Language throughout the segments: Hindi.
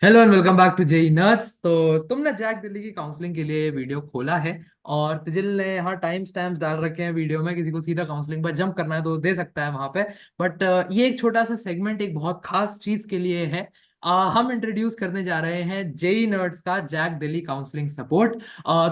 Hello and welcome back to JEE nerds. तो तुमने जैक दिल्ली की काउंसलिंग के लिए वीडियो खोला है और तिजिल ने यहाँ टाइम स्टैम्प्स डाल रखे हैं वीडियो में। किसी को सीधा काउंसलिंग पर जंप करना है तो दे सकता है वहां पे। बट ये एक छोटा सा सेगमेंट एक बहुत खास चीज के लिए है। हम इंट्रोड्यूस करने जा रहे हैं जेई नर्ड्स का जैक दिल्ली काउंसलिंग सपोर्ट।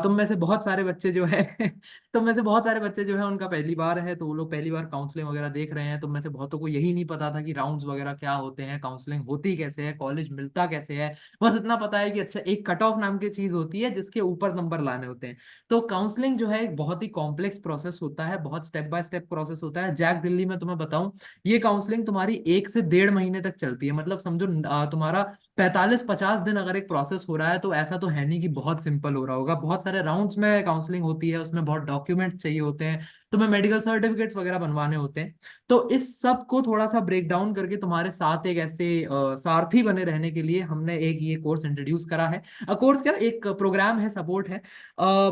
तुम में से बहुत सारे बच्चे जो है तुम में से बहुत सारे बच्चे जो है उनका पहली बार है, तो वो लोग पहली बार काउंसलिंग वगैरह देख रहे हैं। तुम में से बहुतों को यही नहीं पता था कि राउंड्स वगैरह क्या होते हैं, काउंसलिंग होती कैसे है, कॉलेज मिलता कैसे है। बस इतना पता है कि अच्छा एक कट ऑफ नाम की चीज होती है जिसके ऊपर नंबर लाने होते हैं। तो काउंसलिंग जो है एक बहुत ही कॉम्प्लेक्स प्रोसेस होता है, बहुत स्टेप बाय स्टेप प्रोसेस होता है। जैक दिल्ली में तुम्हें बताऊं, ये काउंसलिंग तुम्हारी 1 से 1.5 महीने तक चलती है। मतलब समझो तुम्हारा 45-50 दिन अगर एक प्रोसेस हो रहा है तो ऐसा तो है नहीं कि बहुत सिंपल हो रहा होगा। बहुत सारे राउंड्स में काउंसलिंग होती है, उसमें बहुत डॉक्यूमेंट्स चाहिए होते हैं, तुम्हें मेडिकल सर्टिफिकेट्स वगैरह बनवाने होते हैं। तो इस सब को थोड़ा सा ब्रेक डाउन करके तुम्हारे साथ एक ऐसे सारथी बने रहने के लिए हमने एक ये कोर्स इंट्रोड्यूस करा है। कोर्स क्या, एक प्रोग्राम है, सपोर्ट है।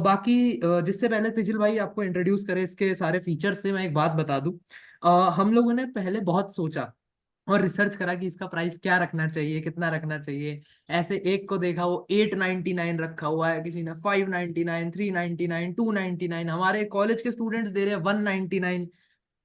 बाकी जिससे पहले तिजिल भाई आपको इंट्रोड्यूस करे इसके सारे फीचर्स से मैं एक बात बता दूं। हम लोगों ने पहले बहुत सोचा और रिसर्च करा कि इसका प्राइस क्या रखना चाहिए, कितना रखना चाहिए। ऐसे एक को देखा वो 899 रखा हुआ है, किसी ने 599, 399, 299, हमारे कॉलेज के स्टूडेंट्स दे रहे हैं 199।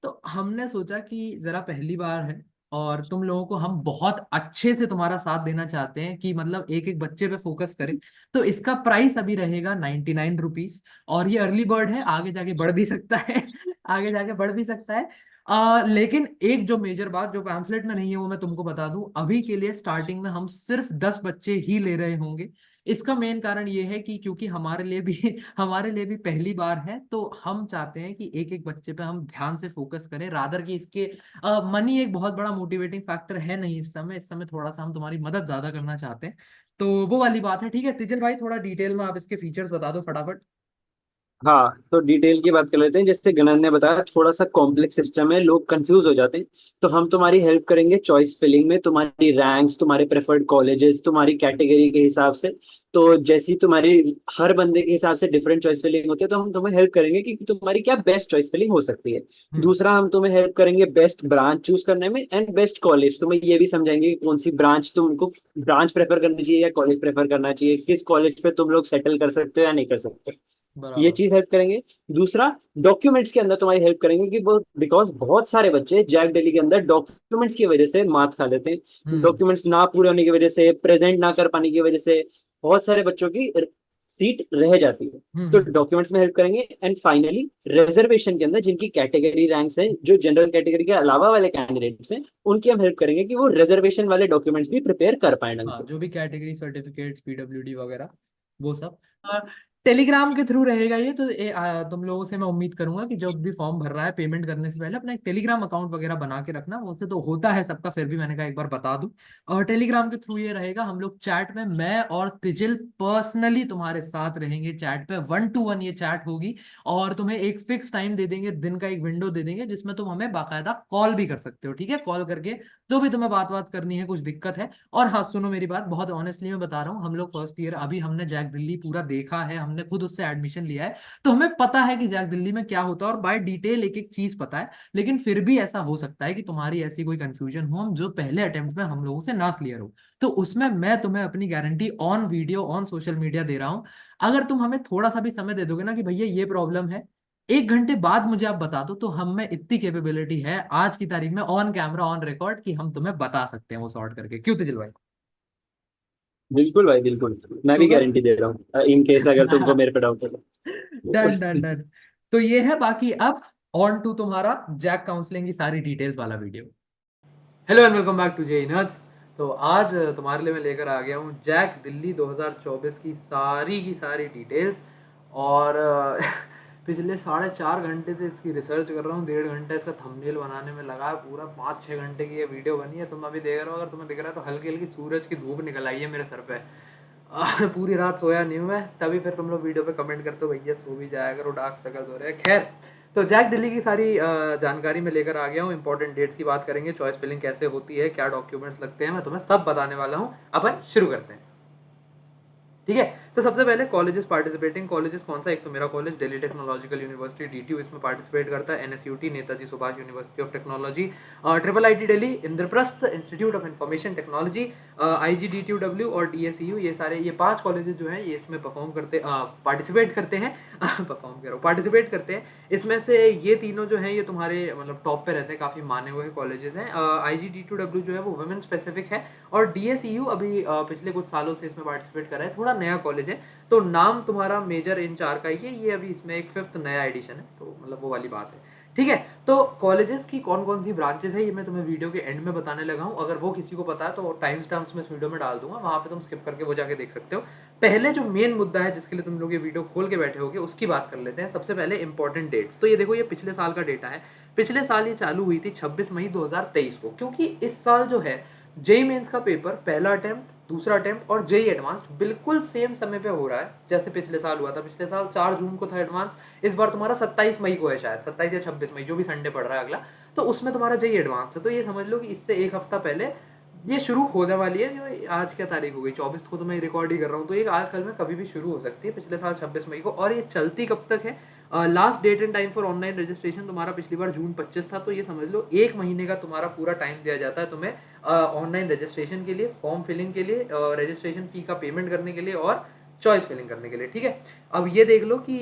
तो हमने सोचा कि जरा पहली बार है और तुम लोगों को हम बहुत अच्छे से तुम्हारा साथ देना चाहते हैं कि मतलब एक एक बच्चे पे फोकस करें। तो इसका प्राइस अभी रहेगा 99 रुपीज। और ये अर्ली बर्ड है, आगे जाके बढ़ भी सकता है आगे जाके बढ़ भी सकता है। लेकिन एक जो मेजर बात जो पैम्फलेट में नहीं है वो मैं तुमको बता दूं, अभी के लिए स्टार्टिंग में हम सिर्फ 10 बच्चे ही ले रहे होंगे। इसका मेन कारण ये है कि क्योंकि हमारे लिए भी हमारे लिए भी पहली बार है, तो हम चाहते हैं कि एक एक बच्चे पे हम ध्यान से फोकस करें, रादर कि इसके मनी एक बहुत बड़ा मोटिवेटिंग फैक्टर है नहीं इस समय थोड़ा सा हम तुम्हारी मदद ज्यादा करना चाहते हैं। तो वो वाली बात है। ठीक है तिजल भाई, थोड़ा डिटेल में आप इसके फीचर्स बता दो फटाफट। हाँ, तो डिटेल की बात कर लेते हैं। जैसे गणन ने बताया, थोड़ा सा कॉम्प्लेक्स सिस्टम है, लोग कंफ्यूज हो जाते हैं। तो हम तुम्हारी हेल्प करेंगे चॉइस फिलिंग में, तुम्हारी रैंक्स, तुम्हारे प्रेफर्ड कॉलेजेस, तुम्हारी कैटेगरी के हिसाब से। तो जैसी तुम्हारी हर बंदे के हिसाब से डिफरेंट चॉइस फिलिंग होती है, तो हम तुम्हें हेल्प करेंगे कि तुम्हारी क्या बेस्ट चॉइस फिलिंग हो सकती है। हम्म। दूसरा, हम तुम्हें हेल्प करेंगे बेस्ट ब्रांच चूज करने में एंड बेस्ट कॉलेज। तुम्हें ये भी समझाएंगे कि कौन सी ब्रांच तुमको ब्रांच प्रेफर करनी चाहिए या कॉलेज प्रेफर करना चाहिए, किस कॉलेज पे तुम लोग सेटल कर सकते हो या नहीं कर सकते। ये बराबर। चीज हेल्प करेंगे। दूसरा, डॉक्यूमेंट्स के अंदर तुम्हारी हेल्प करेंगे कि वो बिकॉज बहुत सारे बच्चे जैक दिल्ली के अंदर डॉक्यूमेंट्स की वजह से मात खा लेते हैं। हम्म। डॉक्यूमेंट्स ना पूरे होने की वजह से, प्रेजेंट ना कर पाने की वजह से बहुत सारे बच्चों की सीट रह जाती है। तो हम्म। डॉक्यूमेंट्स में हेल्प करेंगे। एंड फाइनली, रिजर्वेशन के अंदर जिनकी कैटेगरी रैंक्स हैं, जो जनरल कैटेगरी के अलावा वाले कैंडिडेट्स हैं, उनकी हम हेल्प करेंगे कि वो रिजर्वेशन वाले डॉक्यूमेंट्स भी प्रिपेयर कर पाए ढंग हाँ, से। जो भी कैटेगरी सर्टिफिकेट्स, पीडब्ल्यूडी वगैरह, वो सब टेलीग्राम के थ्रू रहेगा ये। तो तुम लोगों से मैं उम्मीद करूंगा कि जब भी फॉर्म भर रहा है पेमेंट करने से पहले अपना एक टेलीग्राम अकाउंट वगैरह बना के रखना। वैसे तो होता है सबका, फिर भी मैंने कहा एक बार बता दूं। और टेलीग्राम के थ्रू ये रहेगा, हम लोग चैट में मैं और तिजिल पर्सनली तुम्हारे साथ रहेंगे चैट पे, 1 to 1 ये चैट होगी। और तुम्हें एक फिक्स टाइम दे देंगे, दिन का एक विंडो दे देंगे जिसमें तुम हमें बाकायदा कॉल भी कर सकते हो। ठीक है, कॉल करके जो भी तुम्हें बात बात करनी है, कुछ दिक्कत है। और हाँ सुनो मेरी बात, बहुत ऑनेस्टली मैं बता रहा हूँ, हम लोग फर्स्ट ईयर अभी हमने जैक दिल्ली पूरा देखा है, हमने खुद उससे एडमिशन लिया है। तो हमें पता है कि जैक दिल्ली में क्या होता है और बाय डिटेल एक एक चीज पता है। लेकिन फिर भी ऐसा हो सकता है कि तुम्हारी ऐसी कोई कंफ्यूजन हो हम जो पहले अटेम्प्ट में हम लोगों से ना क्लियर हो। तो उसमें मैं तुम्हें अपनी guarantee on video on social media दे रहा हूँ। अगर तुम हमें थोड़ा सा भी समय दे दोगे ना कि भैया ये प्रॉब्लम है, 1 घंटे बाद मुझे आप बता दो, तो हम में इतनी कैपेबिलिटी है आज की तारीख में ऑन कैमरा ऑन रिकॉर्ड कि हम तुम्हें बता सकते हैं वो सॉर्ट करके। क्यों तिजल भाई? बिल्कुल भाई, बिल्कुल। मैं तो भी बस गारंटी दे रहा हूँ इन केस अगर तुमको मेरे पे डाउट डन है। Done done. तो ये है, बाकी अब ऑन टू तुम्हारा जैक काउंसलिंग की सारी डिटेल्स वाला video. Hello and welcome back to JEE nerds. तो आज तुम्हारे लिए मैं लेकर आ गया हूँ जैक दिल्ली 2024 की सारी डिटेल्स। और पिछले 4.5 घंटे से इसकी रिसर्च कर रहा हूँ, 1.5 घंटा इसका थंबनेल बनाने में लगा है, पूरा 5-6 घंटे की ये वीडियो बनी है। तुम अभी देख रहे हो, अगर तुम्हें दिख रहा है तो हल्की हल्की सूरज की धूप निकल आई है मेरे सर पे। पूरी रात सोया नहीं हूँ मैं, तभी फिर तुम लोग वीडियो पे कमेंट करते हो भैया सो भी जाया करो, डार्क सर्कल हो रहे हैं। खैर, तो जैक दिल्ली की सारी जानकारी मैं लेकर आ गया हूँ। इंपॉर्टेंट डेट्स की बात करेंगे, चॉइस फिलिंग कैसे होती है, क्या डॉक्यूमेंट्स लगते हैं, मैं तुम्हें सब बताने वाला हूँ। अपन शुरू करते हैं। ठीक है, तो सबसे पहले कॉलेजेस पार्टिसिपेटिंग कॉलेजेस कौन सा, एक तो मेरा college Delhi technological university DTU इसमें पार्टिसिपेट करता है, NSUT Netaji Subhash university of technology, triple IT Delhi, Indraprastha institute of information technology, IGDTUW और DSEU, ये सारे ये 5 कॉलेजेस जो हैं ये इसमें परफॉर्म करते पार्टिसिपेट करते हैं परफॉर्म करो पार्टिसिपेट करते हैं। इसमें से ये तीनों जो हैं ये तुम्हारे मतलब टॉप पे रहते हैं, काफ़ी माने हुए कॉलेजेस हैं। IGDTUW जो है वो वुमेन स्पेसिफिक है, और DSEU अभी पिछले कुछ सालों से इसमें पार्टिसिपेट कर रहा है, थोड़ा नया कॉलेज है, तो नाम तुम्हारा मेजर इन 4 का ही है, ये अभी इसमें एक 5th नया एडिशन है, तो मतलब वो वाली बात है। ठीक है, तो कॉलेजेस की कौन कौन सी ब्रांचेस है ये मैं तुम्हें वीडियो के एंड में बताने लगा हूँ। अगर वो किसी को पता है तो टाइम स्टैम्प्स में इस वीडियो में डाल दूंगा, वहाँ पे तुम स्किप करके वो जाके देख सकते हो। पहले जो मेन मुद्दा है जिसके लिए तुम लोग ये वीडियो खोल के बैठे होगे उसकी बात कर लेते हैं। सबसे पहले इंपॉर्टेंट डेट्स, तो ये देखो ये पिछले साल का डेटा है, पिछले साल ये चालू हुई थी 26 मई 2023 को, क्योंकि इस साल जो है जेई मेंस का पेपर पहला अटेम्प्ट, दूसरा अटेम्प्ट और जेई एडवांस्ड बिल्कुल सेम समय पे हो रहा है जैसे पिछले साल हुआ था। पिछले साल 4 जून को था एडवांस, इस बार तुम्हारा 27 मई को है, शायद 27 या 26 मई, जो भी संडे पड़ रहा है अगला, तो उसमें तुम्हारा जेई एडवांस है। तो ये समझ लो कि इससे एक हफ्ता पहले ये शुरू होने वाली है। जो आज क्या तारीख हो गई, 24 को तो मैं रिकॉर्ड ही कर रहा हूँ, तो ये आज कल में कभी भी शुरू हो सकती है, पिछले साल 26 मई को। और ये चलती कब तक है, last date and time for online registration तुम्हारा पिछली बार जून 25 था, तो ये समझ लो 1 महीने का तुम्हारा पूरा टाइम दिया जाता है तुम्हें ऑनलाइन रजिस्ट्रेशन के लिए, फॉर्म फिलिंग के लिए, रजिस्ट्रेशन फी का पेमेंट करने के लिए और चॉइस फिलिंग करने के लिए। ठीक है, अब ये देख लो कि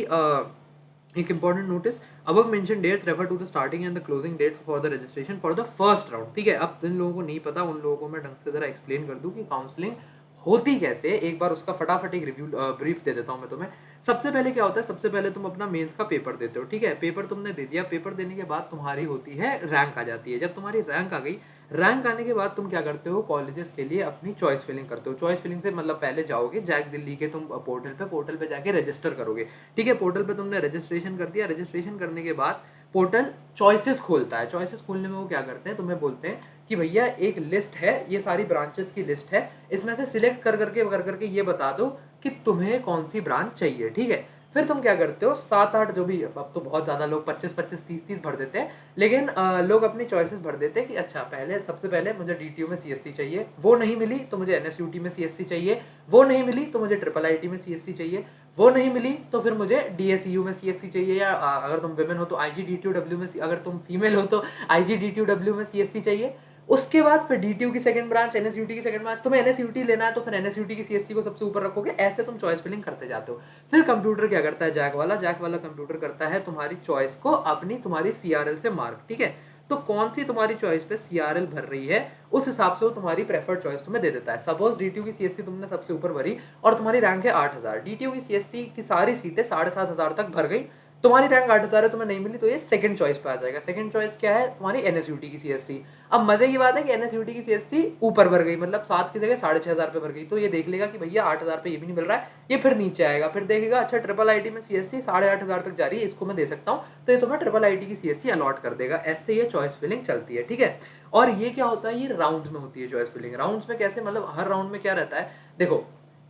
एक important notice, above mentioned dates refer to the starting and the closing dates for the registration for the first round। ठीक है, अब जिन लोगों को नहीं पता उन लोगों को मैं ढंग से जरा एक्सप्लेन कर दूं कि काउंसलिंग होती कैसे, एक बार उसका फटाफट एक रिव्यू ब्रीफ दे देता हूं मैं तुम्हें। सबसे पहले क्या होता है, सबसे पहले तुम अपना मेंस का पेपर देते हो। ठीक है, पेपर तुमने दे दिया, पेपर देने के बाद तुम्हारी होती है रैंक आ जाती है। जब तुम्हारी रैंक आ गई, रैंक आने के बाद तुम क्या करते हो, कॉलेजेस के लिए अपनी चॉइस फिलिंग करते हो। चॉइस फिलिंग से मतलब पहले जाओगे जैक दिल्ली के तुम पोर्टल पे जाके रजिस्टर करोगे। ठीक है, पोर्टल पे तुमने रजिस्ट्रेशन कर दिया, रजिस्ट्रेशन करने के बाद पोर्टल चॉइसेस खोलता है। चॉइसेस खोलने में वो क्या करते हैं, तुम्हें बोलते हैं कि भैया एक लिस्ट है, ये सारी ब्रांचेस की लिस्ट है, इसमें से सिलेक्ट कर करके ये बता दो कि तुम्हें कौन सी ब्रांच चाहिए। ठीक है, फिर तुम क्या करते हो, 7-8 जो भी, अब तो बहुत ज़्यादा लोग 25-25, 30-30 भर देते हैं, लेकिन लोग अपनी चॉइसेस भर देते हैं कि अच्छा पहले सबसे पहले मुझे DTU में CSC चाहिए, वो नहीं मिली तो मुझे NSUT में CSC चाहिए, वो नहीं मिली तो मुझे ट्रिपल IT में CSC चाहिए, वो नहीं मिली तो फिर मुझे DSEU में CSC चाहिए, या अगर तुम विमेन हो तो IGDTUW में, अगर तुम फीमेल हो तो IGDTUW में CSC चाहिए। उसके बाद फिर DTU की सेकंड ब्रांच, NSUT की सेकंड ब्रांच, तुम्हें NSUT लेना है तो फिर NSUT की CSC को सबसे ऊपर रखोगे, ऐसे तुम चॉइस फिलिंग करते जाते हो। फिर कंप्यूटर क्या करता है, जैक वाला कंप्यूटर करता है तुम्हारी चॉइस को अपनी तुम्हारी CRL से मार्क। ठीक है, तो कौन सी तुम्हारी चॉइस पे CRL भर रही है उस हिसाब से वो तुम्हारी प्रेफर्ड चॉइस तुम्हें दे देता है। सपोज DTU की CSC तुमने सबसे ऊपर भरी और तुम्हारी रैंक है 8000, DTU की CSC की सारी सीटें 7500 तक भर गई, तुम्हारी रैंक 8000 है, तुम्हें नहीं मिली तो ये सेकंड चॉइस पे आ जाएगा। सेकंड चॉइस क्या है, तुम्हारी NSUT की CSC। अब मजे की बात है कि NSUT की CSC ऊपर भर गई, मतलब 7 की जगह 6500 पे भर गई, तो ये देख लेगा कि भैया 8000 पे ये भी नहीं मिल रहा है, ये फिर नीचे आएगा, फिर देखेगा अच्छा ट्रिपल IT में CSC 8500 तक जा रही है, इसको मैं दे सकता हूँ, तो ये तुम्हें ट्रिपल IT की CSC अलॉट कर देगा। ऐसे ये चॉइस फिलिंग चलती है। ठीक है, और ये क्या होता है, ये राउंड्स में होती है चॉइस फिलिंग। राउंड्स में कैसे, मतलब हर राउंड में क्या रहता है, देखो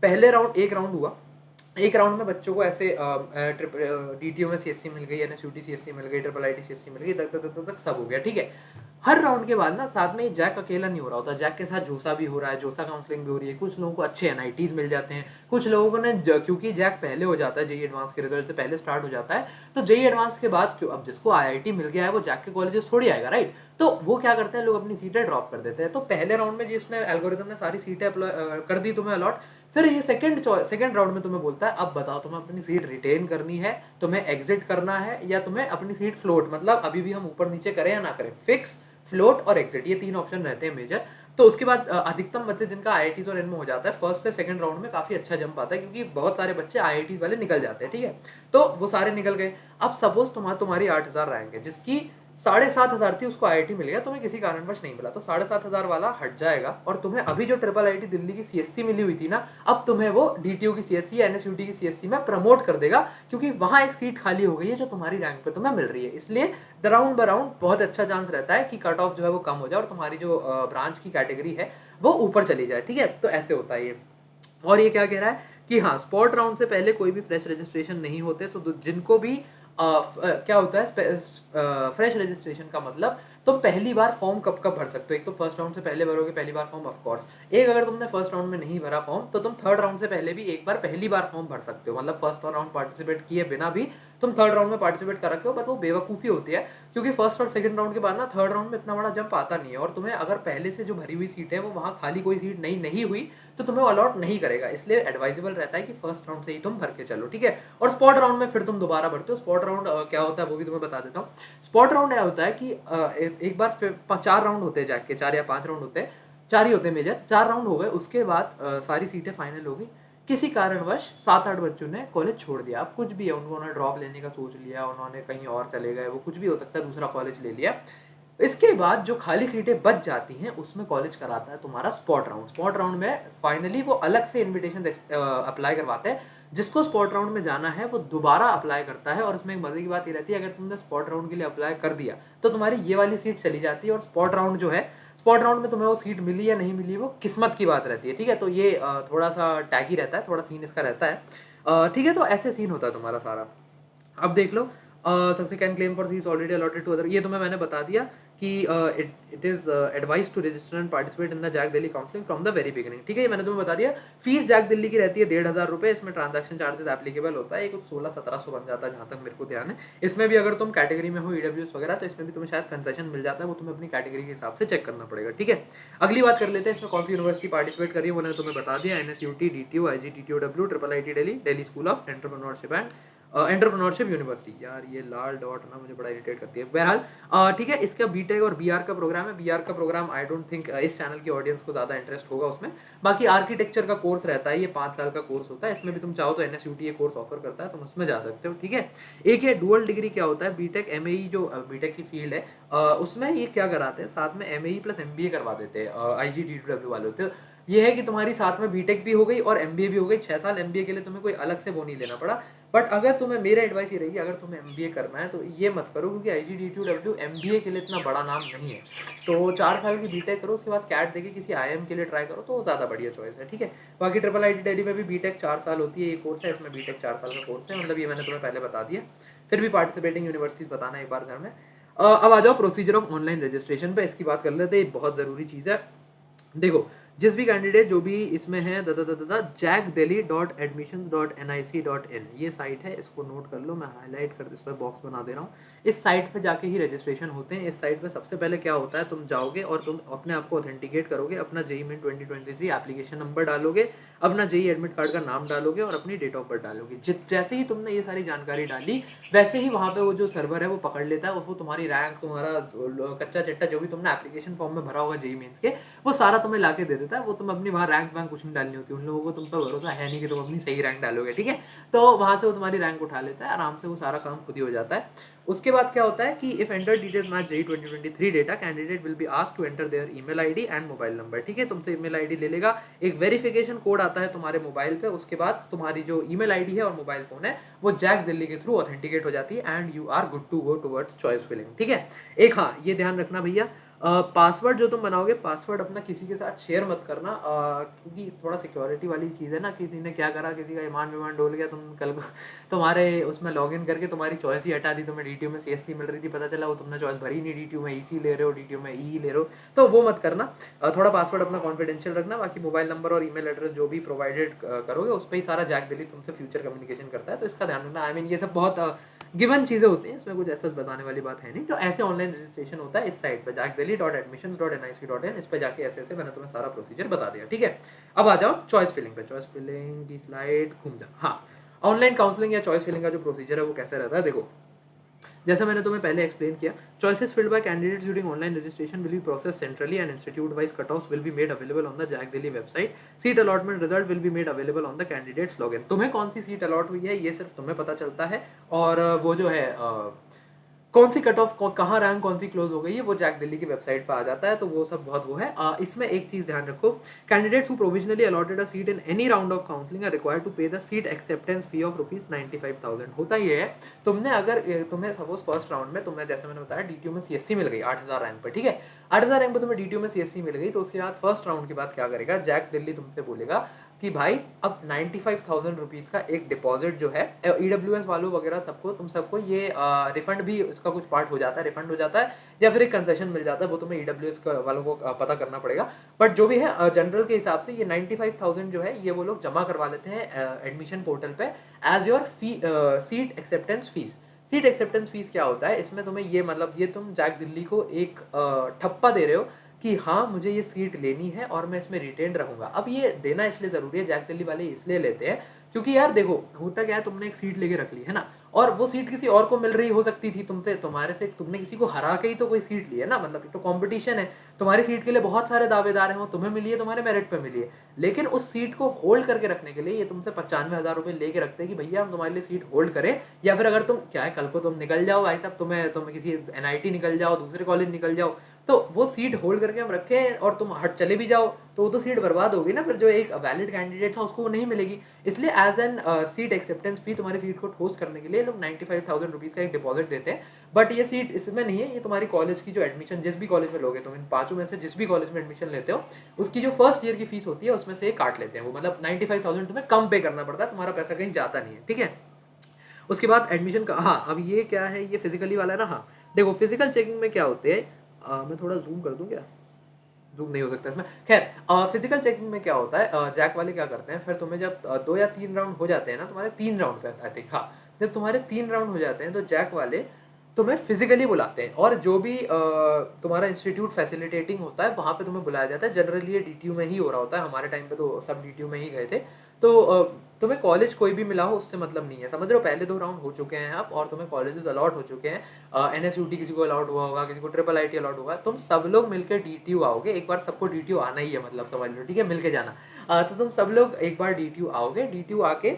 पहले राउंड, एक राउंड हुआ, एक राउंड में बच्चों को ऐसे DTU में CSC मिल गई, NSUT CSC मिल गई, ट्रिपल IT CSC मिल गई, तक सब हो गया। ठीक है, हर राउंड के बाद ना साथ में जैक अकेला नहीं हो रहा होता, जैक के साथ जोसा भी हो रहा है, जोसा काउंसलिंग भी हो रही है। कुछ लोगों को अच्छे NITs मिल जाते हैं, कुछ लोगों को ना क्योंकि जैक पहले हो जाता है, जेई एडवांस के रिजल्ट से पहले स्टार्ट हो जाता है, तो जेई एडवांस के बाद क्यों, अब जिसको IIT मिल गया है वो जैक के कॉलेजेस थोड़ी आएगा, राइट, तो वो क्या करते हैं, लोग अपनी सीटें ड्रॉप कर देते हैं। तो पहले राउंड में जिसने एल्गोरिथम ने सारी सीटें कर दी तुम्हें अलॉट, फिर ये सेकंड राउंड में तुम्हें बोलता है अब बताओ तुम्हें अपनी सीट रिटेन करनी है, तुम्हें एग्जिट करना है, या तुम्हें अपनी सीट फ्लोट, मतलब अभी भी हम ऊपर नीचे करें या ना करें, फिक्स, फ्लोट और एग्जिट, ये 3 ऑप्शन रहते हैं मेजर। तो उसके बाद अधिकतम बच्चे जिनका IITs और इनमें हो जाता है, फर्स्ट से सेकंड राउंड में काफी अच्छा जंप आता है, क्योंकि बहुत सारे बच्चे IITs वाले निकल जाते हैं। ठीक है, तो वो सारे निकल गए। अब सपोज तुम्हारी 8000 रैंक है, जिसकी 7500 थी, उसको IIT मिल गया, तुम्हें किसी कारणवश नहीं मिला, तो 7500 वाला हट जाएगा, और तुम्हें अभी जो ट्रिपल IT दिल्ली की CSC मिली हुई थी ना, अब तुम्हें वो DTU की CSC या NSUT की CSC में प्रमोट कर देगा, क्योंकि वहां एक सीट खाली हो गई है जो तुम्हारी रैंक पे तुम्हें मिल रही है। इसलिए द राउंड बाय राउंड बहुत अच्छा चांस रहता है कि कट ऑफ जो है वो कम हो जाए और तुम्हारी जो ब्रांच की कैटेगरी है वो ऊपर चली जाए। ठीक है, तो ऐसे होता है ये। और ये क्या कह रहा है कि हाँ, स्पॉट राउंड से पहले कोई भी फ्रेश रजिस्ट्रेशन नहीं होते, तो जिनको भी क्या होता है फ्रेश रजिस्ट्रेशन का मतलब तुम पहली बार फॉर्म कब कब भर सकते हो? एक तो फर्स्ट राउंड से पहले भरोगे पहली बार फॉर्म, ऑफ कोर्स। एक, अगर तुमने फर्स्ट राउंड में नहीं भरा फॉर्म तो तुम थर्ड राउंड से पहले भी एक बार पहली बार फॉर्म भर सकते हो। मतलब फर्स्ट राउंड पार्टिसिपेट किए बिना भी तुम थर्ड राउंड में पार्टिसिपेट कर रखे हो, बट वो बेवकूफ़ी होती है, क्योंकि फर्स्ट और सेकंड राउंड के बाद ना थर्ड राउंड में इतना बड़ा जंप आता नहीं है, और तुम्हें अगर पहले से जो भरी हुई सीट है वो वहाँ खाली कोई सीट नहीं हुई तो तुम्हें अलॉट नहीं करेगा। इसलिए एडवाइजेबल रहता है कि फर्स्ट राउंड से ही तुम भर के चलो, ठीक है। और स्पॉट राउंड में फिर तुम दोबारा भरते हो। स्पॉट राउंड क्या होता है वो भी तुम्हें बता देता हूँ। स्पॉट राउंड क्या होता है कि एक बार फिर 4 राउंड होते हैं जाके, 4 या 5 राउंड होते हैं, 4 ही होते हैं मेजर, 4 राउंड हो गए, उसके बाद सारी सीटें फाइनल हो गई। किसी कारणवश 7-8 बच्चों ने कॉलेज छोड़ दिया, अब कुछ भी है, उन्होंने ड्रॉप लेने का सोच लिया, उन्होंने कहीं और चले गए, वो कुछ भी हो सकता है, दूसरा कॉलेज ले लिया। इसके बाद जो खाली सीटें बच जाती हैं उसमें कॉलेज कराता है तुम्हारा स्पॉट राउंड। स्पॉट राउंड में फाइनली वो अलग से इनविटेशन अप्लाई करवाते हैं। जिसको स्पॉट राउंड में जाना है वो दोबारा अप्लाई करता है, और इसमें एक मजे की बात ये रहती है, अगर तुमने स्पॉट राउंड के लिए अप्लाई कर दिया तो तुम्हारी ये वाली सीट चली जाती है, और स्पॉट राउंड जो है, स्पॉट राउंड में तुम्हें वो सीट मिली या नहीं मिली वो किस्मत की बात रहती है, ठीक है। तो ये थोड़ा सा टैगी रहता है, थोड़ा सीन इसका रहता है, ठीक है। तो ऐसे सीन होता है तुम्हारा सारा। अब देख लो, success can claim for seats already allotted to other, ये तुम्हें मैंने बता दिया कि it is advise to register and participate in the JAC Delhi counselling from the very beginning, ठीक है। ये मैंने तुम्हें बता दिया। फीस जैक दिल्ली की रहती है 1,500 रुपये, इसमें ट्रांजैक्शन चार्जेस एप्लीकेबल होता है, ये कुछ 1600-1700 बन जाता है जहाँ तक मेरे को ध्यान है। इसमें भी अगर तुम कैटेगरी में हो ईडब्ल्यूएस वगैरह तो इसमें भी तुम्हें शायद कंसेशन मिल जाता है, वो तुम्हें अपनी कैटेगरी के हिसाब से चेक करना पड़ेगा, ठीक है। अगली बात कर लेते हैं, इसमें कौन सी यूनिवर्सिटी पार्टिसिपेट करी है वो मैंने तुम्हें बता दिया, NSUT, DTU, IGTTOW, IIIT Delhi, Delhi school of entrepreneurship and entrepreneurship university. यार ये लाल डॉट ना मुझे बड़ा इरिटेट करती है। बहरहाल ठीक है, इसका बीटेक और बीआर का प्रोग्राम है। बीआर का प्रोग्राम आई डोंट थिंक इस चैनल की ऑडियंस को ज़्यादा इंटरेस्ट होगा उसमें। बाकी आर्किटेक्चर का कोर्स रहता है, ये 5 साल का कोर्स होता है। इसमें भी तुम चाहो तो NSUT ये कोर्स ऑफर करता है, तुम उसमें जा सकते हो, ठीक है। एक है डुअल डिग्री, क्या होता है, बीटेक एमएई, जो बीटेक की फील्ड है उसमें ये क्या कराते हैं, साथ में एमएई प्लस एमबीए करवा देते हैं IGTW वाले होते हैं। ये है कि तुम्हारी साथ में बीटेक भी हो गई और एमबीए भी हो गई। 6 साल एमबीए के लिए तुम्हें कोई अलग से वो नहीं लेना पड़ा। बट अगर तुम्हें, मेरा एडवाइस ये रहेगी, अगर तुम्हें एमबीए करना है तो ये मत करो, क्योंकि IGTTW एमबीए के लिए इतना बड़ा नाम नहीं है। तो 4 साल की बीटेक करो, उसके बाद कैट देके किसी IIM के लिए ट्राई करो, तो वो ज़्यादा बढ़िया चॉइस है, ठीक है। बाकी IIIT दिल्ली में भी बीटेक 4 साल होती है, ये कोर्स है, इसमें बीटेक 4 साल का कोर्स है, मतलब ये मैंने तुम्हें पहले बता दिया। फिर भी पार्टिसिपेटिंग यूनिवर्सिटीज़ बताना एक बार घर में। अब आ जाओ प्रोसीजर ऑफ ऑनलाइन रजिस्ट्रेशन पे, इसकी बात कर लेते हैं, बहुत ज़रूरी चीज़ है। देखो, जिस भी कैंडिडेट जो भी इसमें है, jackdelhi.admissions.nic.in ये साइट है, इसको नोट कर लो, मैं हाईलाइट कर इस पर बॉक्स बना दे रहा हूँ। इस साइट पे जाके ही रजिस्ट्रेशन होते हैं। इस साइट पे सबसे पहले क्या होता है, तुम जाओगे और तुम अपने आप को ऑथेंटिकेट करोगे, अपना JEE Main 2023 एप्लीकेशन नंबर डालोगे, अपना JEE एडमिट कार्ड का नाम डालोगे और अपनी डेट ऑफ बर्थ डालोगे। जैसे ही तुमने ये सारी जानकारी डाली, वैसे ही वहाँ पे वो जो सर्वर है वो पकड़ लेता है, वो तुम्हारी रैंक, तुम्हारा कच्चा चिट्टा जो भी तुमने एप्लीकेशन फॉर्म में भरा होगा JEE Mains के, वो सारा तुम्हें ला के दे देता है। वो तुम अपनी वहाँ रैंक वैंक कुछ नहीं डालनी होती, उन लोगों को तुम पर भरोसा है नहीं कि तुम अपनी सही रैंक डालोगे, ठीक है। तो वहाँ से वो तुम्हारी रैंक उठा लेता है आराम से, वो सारा काम खुद ही हो जाता है। उसके बाद क्या होता है कि if enter details match JEE 2023 data, candidate will be asked to enter their email ID and mobile number, ठीक है। तुमसे ईमेल आईडी ले लेगा, एक वेरिफिकेशन कोड आता है तुम्हारे मोबाइल पे, उसके बाद तुम्हारी जो ईमेल आईडी है और मोबाइल फोन है वो जैक दिल्ली के थ्रू ऑथेंटिकेट हो जाती है, and you are good to go towards choice filling, ठीक है। एक हाँ, ये ध्यान रखना भैया, पासवर्ड जो तुम बनाओगे, पासवर्ड अपना किसी के साथ शेयर मत करना, क्योंकि थोड़ा सिक्योरिटी वाली चीज़ है ना। किसी ने क्या करा, किसी का ईमान विमान डोल गया, तुम कल को तुम्हारे उसमें लॉगिन करके तुम्हारी चॉइस ही हटा दी, तुम्हें DTU में CSC मिल रही थी, पता चला वो तुमने चॉइस भरी नहीं, DTU में EC ले रहे हो, DTU में EE ले रहे हो, तो वो मत करना। थोड़ा पासवर्ड अपना कॉन्फिडेंशियल रखना। बाकी मोबाइल नंबर और ईमेल एड्रेस जो भी प्रोवाइडेड करोगे उस पर ही सारा जैक दिल्ली तुमसे फ्यूचर कम्युनिकेशन करता है, तो इसका ध्यान रखना। आई मीन ये सब बहुत गिवन चीज़ें होती हैं, इसमें कुछ ऐसा बताने वाली बात है नहीं। तो ऐसे ऑनलाइन रजिस्ट्रेशन होता है इस साइट पर, jackdelhi.admissions.nic.in, इस पर जाके ऐसे मैंने तुम्हें सारा प्रोसीजर बता दिया, ठीक है। अब आ जाओ चॉइस फिलिंग पे। चॉइस फिलिंग की स्लाइड घूम जा। हाँ, ऑनलाइन काउंसलिंग या चॉइस फिलिंग का जो प्रोसीजर है वो कैसे रहता है, देखो, जैसे मैंने तुम्हें पहले एक्सप्लेन किया, choices filled by candidates during online registration will be process centrally and institute wise cutoffs will be made available on the JAC Delhi website. Seat allotment result will be made available on the candidates login. तुम्हें कौन सी सीट अलॉट हुई है ये सिर्फ तुम्हें पता चलता है, और वो जो है कौन सी कट ऑफ, कहाँ रैंक कौन सी क्लोज हो गई है, वो जैक दिल्ली की वेबसाइट पर आ जाता है। तो वो सब बहुत वो है। इसमें एक चीज़ ध्यान रखो, candidates who provisionally allotted a seat in any round of counselling are required to pay the seat acceptance fee of ₹95,000। होता ये है, तुमने अगर तुम्हें सपोज फर्स्ट राउंड में तुम्हें, जैसे मैंने बताया, DTU में CSC मिल गई 8,000 रैंक पर, ठीक है। 8,000 रैंक पर तुम्हें DTU में CSC मिल गई, तो उसके बाद फर्स्ट राउंड के बाद क्या करेगा, जैक दिल्ली तुमसे बोलेगा कि भाई अब 95,000 रुपीज़ का एक डिपॉजिट जो है EWS वालों वगैरह सबको, तुम सबको ये रिफंड भी इसका कुछ पार्ट हो जाता है, रिफंड हो जाता है या फिर एक कंसेशन मिल जाता है, वो तुम्हें EWS वालों को पता करना पड़ेगा। बट जो भी है जनरल के हिसाब से ये 95,000 जो है ये वो लोग जमा करवा लेते हैं एडमिशन पोर्टल पे as your seat acceptance fee. Seat acceptance fee क्या होता है, इसमें तुम्हें ये मतलब ये तुम जैक दिल्ली को एक ठप्पा दे रहे हो कि हाँ मुझे ये सीट लेनी है और मैं इसमें रिटेन रहूंगा। अब ये देना इसलिए ज़रूरी है, जैक दिल्ली वाले इसलिए लेते हैं क्योंकि यार देखो होता क्या है, तुमने एक सीट लेके रख ली है ना, और वो सीट किसी और को मिल रही हो सकती थी तुमसे, तुम्हारे से तुमने किसी को हरा के ही तो कोई सीट ली है ना, मतलब तो कंपटीशन है, तुम्हारी सीट के लिए बहुत सारे दावेदार हैं, वो तुम्हें मिली है, तुम्हारे मेरिट पे मिली है, लेकिन उस सीट को होल्ड करके रखने के लिए ये तुमसे 95,000 रुपये लेके रखते हैं कि भैया हम तुम्हारे लिए सीट होल्ड करें, या फिर अगर तुम क्या है कल को तुम निकल जाओ भाई साहब, तुम्हें किसी NIT निकल जाओ, दूसरे कॉलेज निकल जाओ, तो वो सीट होल्ड करके हम रखें और तुम हट चले भी जाओ तो वो तो सीट बर्बाद होगी ना, फिर जो एक वैलिड कैंडिडेट था उसको वो नहीं मिलेगी। इसलिए एज एन सीट एक्सेप्टेंस फी तुम्हारी सीट को ठोस करने के लिए लोग 95,000 रुपीज़ का एक डिपॉजिट देते हैं। बट ये सीट इसमें नहीं है, ये तुम्हारी कॉलेज की जो एडमिशन जिस भी कॉलेज में लोगे तुम, इन पांचों में से जिस भी कॉलेज में एडमिशन लेते हो उसकी जो फर्स्ट ईयर की फीस होती है उसमें से ये काट लेते हैं वो, मतलब 95,000 तुम्हें कम पे करना पड़ता है, तुम्हारा पैसा कहीं जाता नहीं है, ठीक है। उसके बाद एडमिशन का, हाँ अब ये क्या है, ये फिजिकली वाला है ना, हाँ देखो फिजिकल चेकिंग में क्या होते हैं, मैं थोड़ा जूम कर दूं क्या, जूम नहीं हो सकता इसमें, खैर फिजिकल चेकिंग में क्या होता है, जैक वाले क्या करते हैं, फिर तुम्हें जब 2 या 3 राउंड हो जाते हैं ना, तुम्हारे 3 राउंड का आई थिंक, हाँ जब तुम्हारे 3 राउंड हो जाते हैं तो जैक वाले तुम्हें फिजिकली बुलाते हैं, और जो भी तुम्हारा इंस्टीट्यूट फैसिलिटेटिंग होता है वहाँ पे तुम्हें बुलाया जाता है। जनरली ये DTU में ही हो रहा होता है, हमारे टाइम पे तो सब DTU में ही गए थे। तो तुम्हें कॉलेज कोई भी मिला हो उससे मतलब नहीं है, समझ रहे हो, पहले 2 राउंड हो चुके हैं आप और तुम्हें कॉलेजेस अलॉट हो चुके हैं, NSUT किसी को अलॉट हुआ होगा, किसी को IIIT अलॉट हुआ, तुम सब लोग मिलकर DTU आओगे, एक बार सबको DTU आना ही है, मतलब समझ लो, ठीक है, मिलके जाना। तो तुम सब लोग एक बार DTU आओगे, DTU आके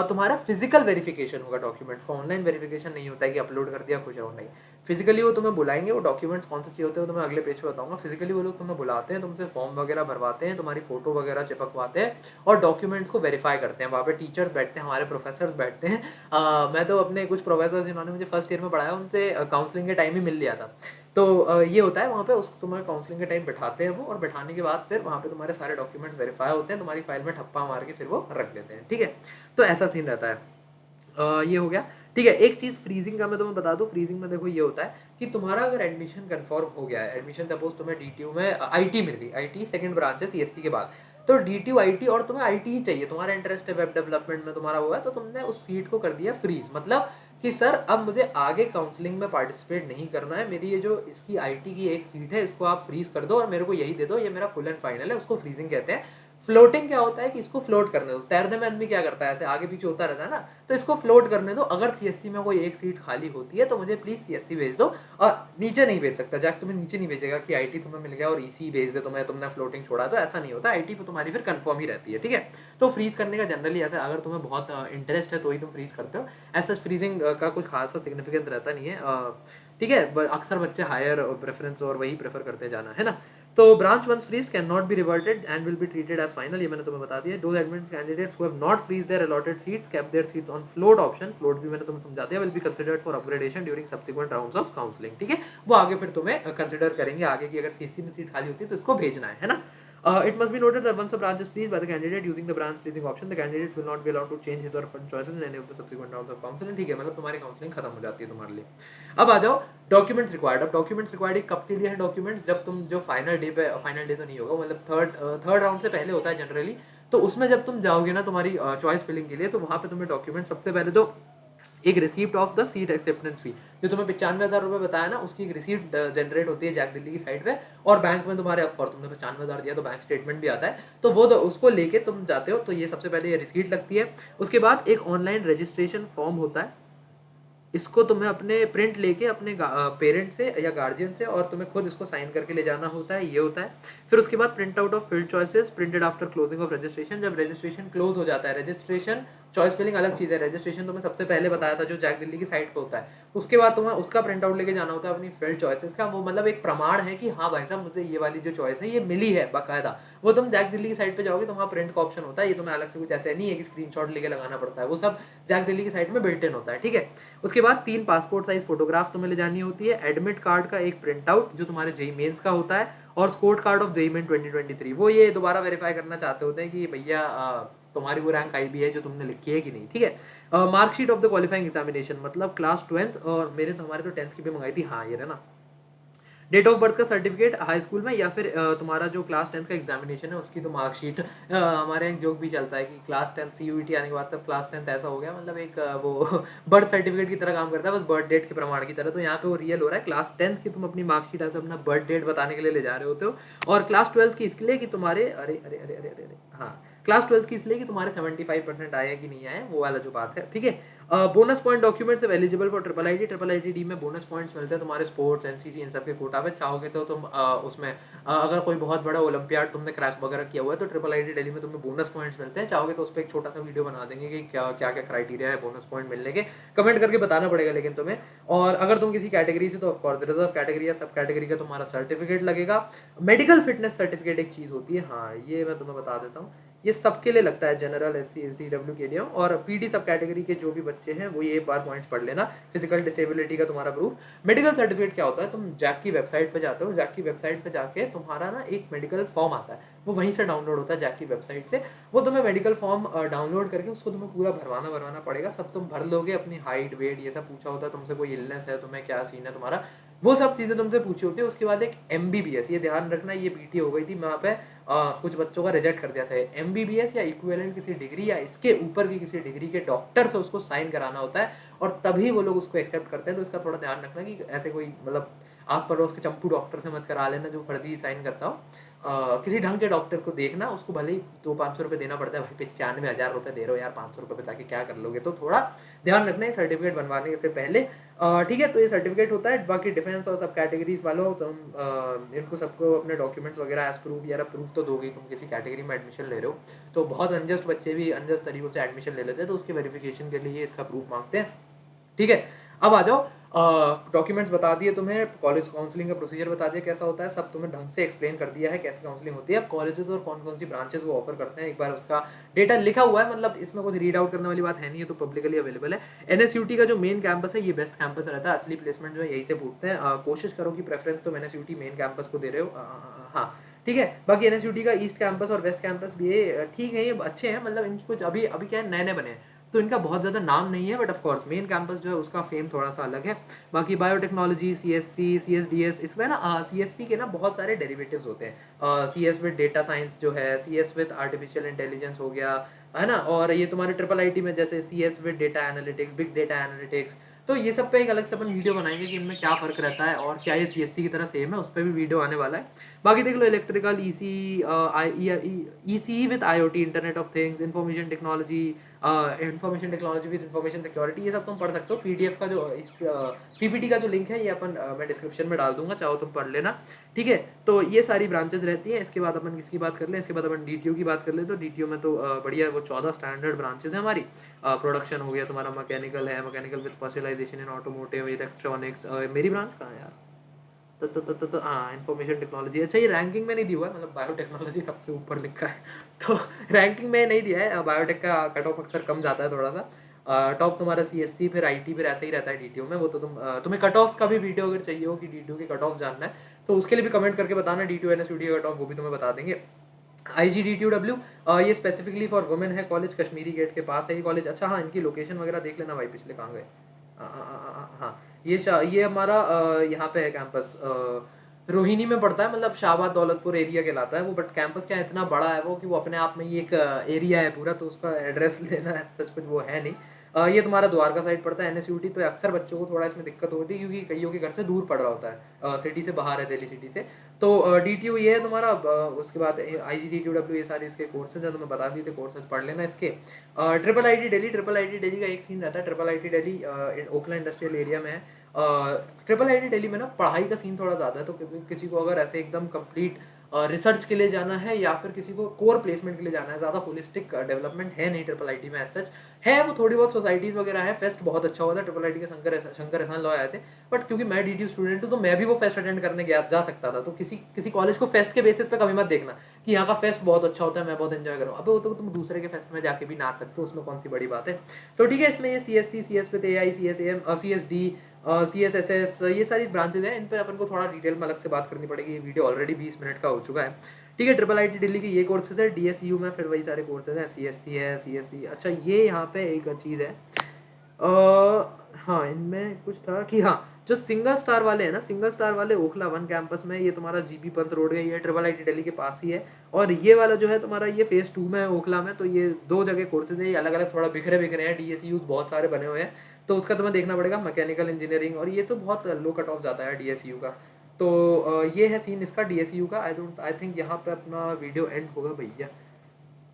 तुम्हारा फिजिकल वेरिफिकेशन होगा डॉक्यूमेंट्स का, ऑनलाइन वेरिफिकेशन नहीं होता है कि अपलोड कर दिया खुश रहो, नहीं, फिजिकली वो तुम्हें बुलाएंगे, वो डॉक्यूमेंट्स कौन से चाहिए होते हैं वो तुम्हें अगले पेज पे बताऊंगा। फिजिकली वो लोग तुम्हें बुलाते हैं, तुमसे फॉर्म वगैरह भरवाते हैं, तुम्हारी फोटो वगैरह चिपकवाते हैं और डॉक्यूमेंट्स को वेरीफाई करते हैं। वहाँ पे टीचर्स बैठते हैं, हमारे प्रोफेसर्स बैठते हैं। मैं तो अपने कुछ प्रोफेसर जिन्होंने मुझे फर्स्ट ईयर में पढ़ाया उनसे काउंसलिंग के टाइम ही मिल लिया था। तो ये होता है वहाँ पे, उसको तुम्हें काउंसलिंग के टाइम बैठाते हैं वो, और बैठाने के बाद फिर वहाँ पे तुम्हारे सारे डॉक्यूमेंट्स वेरीफाई होते हैं, तुम्हारी फाइल में ठप्पा मार के फिर वो रख देते हैं, ठीक है। तो ऐसा सीन रहता है। ये हो गया, ठीक है। एक चीज़ फ्रीजिंग का मैं तुम्हें बता दूं, फ्रीजिंग में देखो ये होता है कि तुम्हारा अगर एडमिशन कंफर्म हो गया है, एडमिशन सपोज तुम्हें DTU में IT मिल गई, IT सेकंड ब्रांच है CSC के बाद, तो DTU IT और तुम्हें IT ही चाहिए, तुम्हारा इंटरेस्ट है वेब डेवलपमेंट में, तुम्हारा हुआ है, तो तुमने उस सीट को कर दिया फ्रीज, मतलब कि सर अब मुझे आगे काउंसलिंग में पार्टिसिपेट नहीं करना है, मेरी ये जो इसकी IT की एक सीट है इसको आप फ्रीज कर दो और मेरे को यही दे दो, ये मेरा फुल एंड फाइनल है, उसको फ्रीजिंग कहते हैं। फ्लोटिंग क्या होता है कि इसको फ्लोट करने दो, तैरने में आदमी क्या करता है, ऐसे आगे पीछे होता रहता है ना, तो इसको फ्लोट करने दो। अगर CSC में कोई एक सीट खाली होती है तो मुझे प्लीज CSC भेज दो, और नीचे नहीं भेज सकता, जैक तुम्हें नीचे नहीं भेजेगा कि IT तुम्हें मिल गया और EC भेज दे तुम्हें, तुमने फ्लोटिंग छोड़ा, तो ऐसा नहीं होता, IT तुम्हारी फिर कंफर्म ही रहती है, ठीक है। तो फ्रीज करने का जनरली ऐसा, अगर तुम्हें बहुत इंटरेस्ट है तो ही तुम फ्रीज करते हो, ऐसा फ्रीजिंग का कुछ खासा सिग्निफिकेंस रहता नहीं है, ठीक है। अक्सर बच्चे हायर प्रेफरेंस और वही प्रेफर करते जाना, है ना। तो branch once freezed can not be reverted and will be treated as final, ये मैंने तुम्हें बता दिया। Those admit candidates who have not freeze their allotted seats kept their seats on float option, float भी मैंने तुम्हें समझा दिया, will be considered for upgradation during subsequent rounds of counselling, ठीक है। वो आगे फिर तुम्हें कंसीडर करेंगे आगे की, अगर CSC में सीट खाली होती है तो इसको भेजना है ना। It must be noted that once a branch is freezed by the candidate using the branch freezing option, the candidate will not be allowed to change his or her choices in any of the subsequent rounds of counseling, ठीक है, मतलब तुम्हारी काउंसलिंग खत्म हो जाती है तुम्हारे लिए। अब आ जाओ डॉक्यूमेंट्स रिक्वायर्ड। अब डॉक्यूमेंट्स रिक्वायर्ड कब के लिए है डॉक्यूमेंट्स, जब तुम जो फाइनल डे पे, फाइनल डे तो नहीं होगा, मतलब थर्ड राउंड से पहले होता है जनरली, तो उसमें जब तुम जाओगे ना तुम्हारी चॉइस फिलिंग के लिए, तो वहाँ पे तुम्हें डॉक्यूमेंट सबसे पहले तो एक receipt of the seat acceptance fee, जो तुम्हें 95,000 रुपये बताया ना, उसकी एक रिसीप्ट जनरेट होती है जैक दिल्ली की साइड पे, और बैंक में तुम्हारे ऑफकोर्स तुमने 95,000 दिया तो बैंक स्टेटमेंट भी आता है, तो वो तो उसको लेके तुम जाते हो, तो ये सबसे पहले ये रिसीट लगती है। उसके बाद एक ऑनलाइन रजिस्ट्रेशन फॉर्म होता है, इसको तुम्हें अपने प्रिंट लेके अपने पेरेंट से या गार्जियन से, और तुम्हें खुद इसको साइन करके ले जाना होता है, ये होता है। फिर उसके बाद print out of field choices printed after closing of registration, जब रजिस्ट्रेशन क्लोज हो जाता है, रजिस्ट्रेशन चॉइस फिलिंग अलग चीज़ है। रजिस्ट्रेशन तो मैं सबसे पहले बताया था, जो जैक दिल्ली की साइट पे होता है। उसके बाद तुम्हें उसका प्रिंट आउट लेके जाना होता है अपनी फील्ड चॉइसेस का। वो मतलब एक प्रमाण है कि हाँ भाई साहब, मुझे ये वाली जो चॉइस है ये मिली है बाकायदा। वो तुम जैक दिल्ली की साइट पे जाओगे तो वहाँ प्रिंट का ऑप्शन होता है। ये तुम्हें अलग से कुछ ऐसे नहीं है कि स्क्रीनशॉट लेके लगाना पड़ता है, वो सब जैक दिल्ली की साइट में बिल्ट इन होता है, ठीक है। उसके बाद 3 पासपोर्ट साइज फोटोग्राफ्स तुम्हें ले जानी होती है, एडमिट कार्ड का एक प्रिंट आउट जो तुम्हारे जेईई मेंस का होता है, और score card of JEE main 2023। वो ये दोबारा वेरीफाई करना चाहते होते हैं कि भैया तुम्हारी वो रैंक आई भी है जो तुमने लिखी है कि नहीं, ठीक है। Marksheet of the qualifying examination, मतलब क्लास 12th और मेरे तो हमारे तो 10th की भी मंगाई थी, हाँ ये ना। डेट ऑफ बर्थ का सर्टिफिकेट हाई स्कूल में, या फिर तुम्हारा जो क्लास 10th का एग्जामिनेशन है उसकी तो मार्कशीट। हमारे यहाँ एक जोक भी चलता है कि क्लास 10th CUET आने के बाद सब क्लास 10th ऐसा हो गया, मतलब एक वो बर्थ सर्टिफिकेट की तरह काम करता है, बस बर्थ डेट के प्रमाण की तरह। तो यहाँ पे वो रियल हो रहा है, क्लास 10th की तुम अपनी मार्कशीट ऐसे अपना बर्थ डेट बताने के लिए ले जा रहे होते हो। और क्लास 12th की इसलिए कि तुम्हारे अरे अरे अरे अरे अरे हाँ, क्लास 12th की इसलिए कि तुम्हारे 75% आए हैं कि नहीं आए, वो वाला जो बात है, ठीक है। Bonus point documents eligible for triple I D में बोनस पॉइंट्स मिलते हैं तुम्हारे स्पोर्ट्स एनसीसी इन सब के कोटा पे। चाहोगे तो तुम उसमें अगर कोई बहुत बड़ा ओलंपियाड तुमने क्रैक वगैरह किया हुआ है तो ट्रिपल आई दिल्ली में तुम्हें बोनस पॉइंट्स मिलते हैं। चाहोगे तो उस पर एक छोटा सा वीडियो बना देंगे कि क्या क्या क्या क्राइटेरिया है बोनस पॉइंट मिलने के, कमेंट करके बताना पड़ेगा लेकिन तुम्हें। और अगर तुम किसी कैटेगरी से, तो ऑफकोर्स रिजर्व कैटेगरी या सब कैटेगरी का तुम्हारा सर्टिफिकेट लगेगा। मेडिकल फिटनेस सर्टिफिकेट एक चीज़ होती है, हाँ ये मैं तुम्हें बता देता हूँ, ये सबके लिए लगता है, जनरल SC SC डब्ल्यू के लिए। और PD सब कैटेगरी के जो भी बच्चे हैं वो ये एक बार पॉइंट्स पढ़ लेना। फिजिकल डिसेबिलिटी का तुम्हारा प्रूफ। मेडिकल सर्टिफिकेट क्या होता है, तुम जैक की वेबसाइट पे जाते हो, जैक की वेबसाइट पे जाके तुम्हारा ना एक मेडिकल फॉर्म आता है, वो वहीं से डाउनलोड होता है जैक की वेबसाइट से। वो तुम्हें मेडिकल फॉर्म डाउनलोड करके उसको तुम्हें पूरा भरवाना पड़ेगा, सब तुम भर लोगे, अपनी हाइट वेट ये सब पूछा होता है तुमसे, कोई इलनेस है तुम्हें, क्या सीन है तुम्हारा, वो सब चीज़ें तुमसे पूछी होती है। उसके बाद एक MBBS, ये ध्यान रखना, ये PT हो गई थी वहाँ पे, कुछ बच्चों का रिजेक्ट कर दिया था। MBBS या इक्विवेलेंट किसी डिग्री या इसके ऊपर की किसी डिग्री के डॉक्टर से उसको साइन कराना होता है, और तभी वो लोग उसको एक्सेप्ट करते हैं। तो इसका थोड़ा ध्यान रखना कि ऐसे कोई मतलब आस पड़ोस के चंपू डॉक्टर से मत करा लेना जो फर्जी साइन करता हो। किसी ढंग के डॉक्टर को देखना, उसको भले ही 200-500 रुपये देना पड़ता है भाई, 95,000 रुपये दे रहे हो यार, 500 रुपये बचा के क्या कर लोगे, तो थोड़ा ध्यान रखना है सर्टिफिकेट बनवाने से पहले। ठीक है, तो ये सर्टिफिकेट होता है। बाकी डिफेंस और सब कैटेगरीज वालों तुम इनको सबको अपने डॉक्यूमेंट्स वगैरह एज प्रूफ, यार प्रूफ तो दोगे, तुम किसी कैटेगरी में एडमिशन ले रहे हो। तो बहुत अनजस्ट बच्चे भी अनजस्ट तरीकों से एडमिशन ले लेते हैं, तो उसके वेरिफिकेशन के लिए इसका प्रूफ मांगते हैं, ठीक है। अब आ जाओ, डॉक्यूमेंट्स बता दिए तुम्हें, कॉलेज काउंसलिंग का प्रोसीजर बता दिया कैसा होता है, सब तुम्हें ढंग से एक्सप्लेन कर दिया है कैसे काउंसलिंग होती है। अब कॉलेजेस और कौन कौन सी ब्रांचेस वो ऑफर करते हैं, एक बार उसका डेटा लिखा हुआ है, मतलब इसमें कुछ रीड आउट करने वाली बात है नहीं, है तो पब्लिकली अवेलेबल है। NSUT का जो मेन कैंपस है ये बेस्ट कैंपस रहता है, असली प्लेसमेंट जो है यही से पूछते हैं। कोशिश करो कि प्रेफरेंस तुम NSUT मेन कैंपस को दे रहे हो, हाँ ठीक है। बाकी NSUT का ईस्ट कैंपस और वेस्ट कैंपस भी ये ठीक है, ये अच्छे हैं, मतलब इनकी कुछ अभी अभी क्या है, नए नए बने हैं तो इनका बहुत ज़्यादा नाम नहीं है, but of course main campus जो है उसका फेम थोड़ा सा अलग है। बाकी बायोटेक्नोलॉजी, CSC, CSDS, इसमें ना CSC के ना बहुत सारे डेरिवेटिव्स होते हैं। CS विद डेटा साइंस जो है, CS विद आर्टिफिशियल इंटेलिजेंस हो गया, है ना। और ये तुम्हारे IIIT में जैसे CS with data analytics, big data analytics, तो ये सब पे एक अलग से अपन वीडियो बनाएंगे कि इनमें क्या फ़र्क रहता है और क्या ये CSC की तरह सेम है, उस पर भी वीडियो आने वाला है। बाकी देख लो, electrical, ECE with IoT, internet of things, information technology with information security, ये सब तुम पढ़ सकते हो। PDF का जो इस PPT का जो लिंक है ये अपन मैं डिस्क्रिप्शन में डाल दूंगा, चाहो तुम पढ़ लेना, ठीक है। तो ये सारी ब्रांचेस रहती हैं। इसके बाद अपन किसकी बात कर लें, इसके बाद अपन DTU की बात कर लें। तो DTU में तो बढ़िया वो 14 स्टैंडर्ड ब्रांचेस हैं हमारी। प्रोडक्शन हो गया तुम्हारा, मैकेनिकल है, mechanical with specialization in automotive, electronics, मेरी ब्रांच कहाँ है यार, तो हाँ, इंफॉर्मेशन टेक्नोलॉजी। अच्छा, ये रैंकिंग में नहीं दिया हुआ है, मतलब बायोटेक्नोलॉजी सबसे ऊपर लिखा है तो रैंकिंग में नहीं दिया है। बायोटेक का कट ऑफ अक्सर कम जाता है थोड़ा सा। टॉप तुम्हारा CSC, फिर IT, फिर ऐसा ही रहता है DTU में। वो तो तुम्हें कट ऑफ का भी वीडियो अगर चाहिए हो कि DTU के कट ऑफ जानना है तो उसके लिए भी कमेंट करके बताना। DTU NSUT का कट ऑफ वो भी तुम्हें बता देंगे। IGDTUW, ये स्पेसिफिकली फॉर वुमेन है, कॉलेज कश्मीरी गेट के पास है ये कॉलेज। अच्छा हाँ, इनकी लोकेशन वगैरह देख लेना भाई, पिछले कहाँ गए। हाँ, ये हमारा यहाँ पे है कैंपस, रोहिणी में पड़ता है, मतलब शाहबाद दौलतपुर एरिया कहलाता है वो। बट कैंपस क्या इतना बड़ा है वो कि वो अपने आप में ही एक एरिया है पूरा, तो उसका एड्रेस लेना है सच कुछ वो है नहीं। ये तुम्हारा द्वारका साइड पड़ता है NSUT। तो अक्सर बच्चों को थोड़ा इसमें दिक्कत होती है क्योंकि कईयों के घर से दूर पड़ रहा होता है, सिटी से बाहर है, दिल्ली सिटी से। तो DTU ये है तुम्हारा। उसके बाद IGDTUW, ये सारे इसके कोर्सेज हैं, तो मैं बता दी थे, कोर्सेज पढ़ लेना इसके। IIT दिल्ली का एक सीन रहता है। IIT Delhi Okhla industrial area में है। IIT दिल्ली में ना पढ़ाई का सीन थोड़ा ज़्यादा है, तो किसी को अगर ऐसे एकदम कंप्लीट रिसर्च के लिए जाना है या फिर किसी को कोर प्लेसमेंट के लिए जाना है, ज़्यादा होलिस्टिक डेवलपमेंट है नहीं ट्रिपल आईटी में एज सच। है वो थोड़ी बहुत सोसाइटीज़ वगैरह है, फेस्ट बहुत अच्छा हुआ था ट्रिपल आईटी के, शंकर एहसान लॉय आए थे। बट क्योंकि मैं डीटीयू स्टूडेंट हूँ तो मैं भी वो फेस्ट अटेंड करने गया जा सकता था। तो किसी किसी कॉलेज को फेस्ट के बेसिस पे कभी मत देखना कि यहाँ का फेस्ट बहुत अच्छा होता है, मैं बहुत एंजॉय करूँ। अबे वो तो तुम दूसरे के फेस्ट में जाके भी नाच सकते हो, उसमें कौन सी बड़ी बात है। तो ठीक है, इसमें ये C S C, C S A I, C S A M, C S D, C S S S, ये सारी ब्रांचेज हैं। इन पे अपन को थोड़ा डिटेल में अलग से बात करनी पड़ेगी। ये वीडियो ऑलरेडी 20 मिनट का हो चुका है। ठीक है, ट्रिपल आईटी दिल्ली के ये कोर्सेज है। डीएसयू में फिर वही सारे कोर्सेज हैं, सीएससी है, सीएससी। अच्छा, ये यहाँ पे एक चीज़ है, हाँ इनमें कुछ था कि हाँ, जो सिंगल स्टार वाले हैं ना, सिंगल स्टार वाले ओखला 1 कैंपस में, ये तुम्हारा जीबी पंत रोड है, ये ट्रिपल आईटी दिल्ली के पास ही है। और ये वाला जो है तुम्हारा, ये फेज 2 में है ओखला में। तो ये 2 जगह कोर्सेज है, ये अलग अलग थोड़ा बिखरे बिखरे हैं, डीएसयूज बहुत सारे बने हुए हैं। तो उसका तुम्हें देखना पड़ेगा, मैकेनिकल इंजीनियरिंग, और ये तो बहुत लो कट ऑफ जाता है डीएसयू का। तो ये है सीन इसका डीएसयू का। आई थिंक यहाँ पे अपना वीडियो एंड होगा भैया,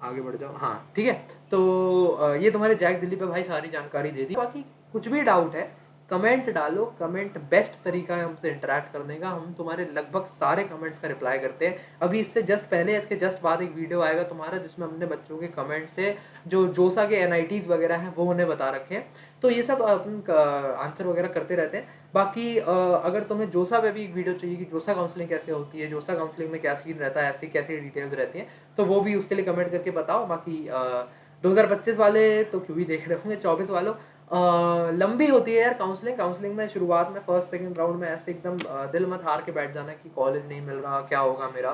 आगे बढ़ जाओ। हाँ ठीक है, तो ये तुम्हारे जैक दिल्ली पे भाई सारी जानकारी दे दी। बाकी कुछ भी डाउट है कमेंट डालो, कमेंट बेस्ट तरीका है हमसे इंटरेक्ट करने का। हम तुम्हारे लगभग सारे कमेंट्स का रिप्लाई करते हैं। अभी इससे जस्ट पहले, इसके जस्ट बाद एक वीडियो आएगा तुम्हारा जिसमें हमने बच्चों के कमेंट से जो जोसा के एनआईटीज वगैरह हैं वो उन्हें बता रखे हैं। तो ये सब अपन आंसर वगैरह करते रहते हैं। बाकी अगर तुम्हें जोसा पे भी एक वीडियो चाहिए कि जोसा काउंसलिंग कैसे होती है, जोसा काउंसलिंग में क्या सीन रहता है, ऐसी कैसी डिटेल्स रहती हैं, तो वो भी उसके लिए कमेंट करके बताओ। बाकी 2025 वाले तो क्यों ही देख रहे होंगे, 24 वालों लंबी होती है यार काउंसलिंग। काउंसलिंग में शुरुआत में फर्स्ट सेकंड राउंड में ऐसे एकदम दिल मत हार के बैठ जाना कि कॉलेज नहीं मिल रहा, क्या होगा मेरा।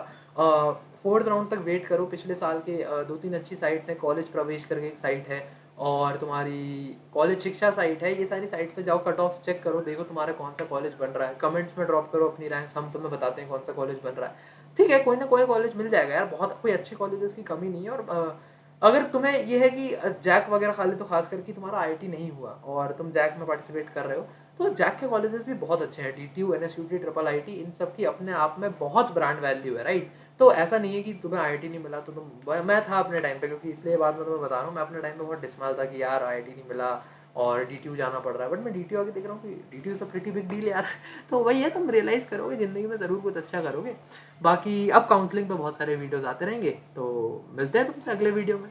फोर्थ राउंड तक वेट करो। पिछले साल के 2-3 अच्छी साइट्स हैं, कॉलेज प्रवेश करके एक साइट है, और तुम्हारी कॉलेज शिक्षा साइट है। ये सारी साइट्स पे जाओ, कट ऑफ चेक करो, देखो तुम्हारा कौन सा कॉलेज बन रहा है। कमेंट्स में ड्रॉप करो अपनी रैंक्स, हम तुम्हें बताते हैं कौन सा कॉलेज बन रहा है। ठीक है, कोई ना कोई कॉलेज मिल जाएगा यार, बहुत कोई अच्छे कॉलेजेस की कमी नहीं है। और अगर तुम्हें ये है कि जैक वगैरह खाली, तो खास करके तुम्हारा आईटी नहीं हुआ और तुम जैक में पार्टिसिपेट कर रहे हो, तो जैक के कॉलेजेस भी बहुत अच्छे हैं। डीटीयू, एनएसयूटी, ट्रिपल आईटी, इन सब की अपने आप में बहुत ब्रांड वैल्यू है, राइट। तो ऐसा नहीं है कि तुम्हें आईटी नहीं मिला तो तुम, मैं था अपने टाइम पे, क्योंकि इसलिए बाद में तुम्हें बता रहा हूँ, मैं अपने टाइम पे बहुत डिसमाल था कि यार आईटी नहीं मिला और डीटीयू जाना पड़ रहा है। बट मैं डीटीयू आके देख रहा हूँ कि DTU is a pretty big deal यार। तो वही है, तुम रियलाइज़ करोगे ज़िंदगी में, ज़रूर कुछ अच्छा करोगे। बाकी अब काउंसलिंग पे बहुत सारे वीडियोज़ आते रहेंगे, तो मिलते हैं तुमसे अगले वीडियो में।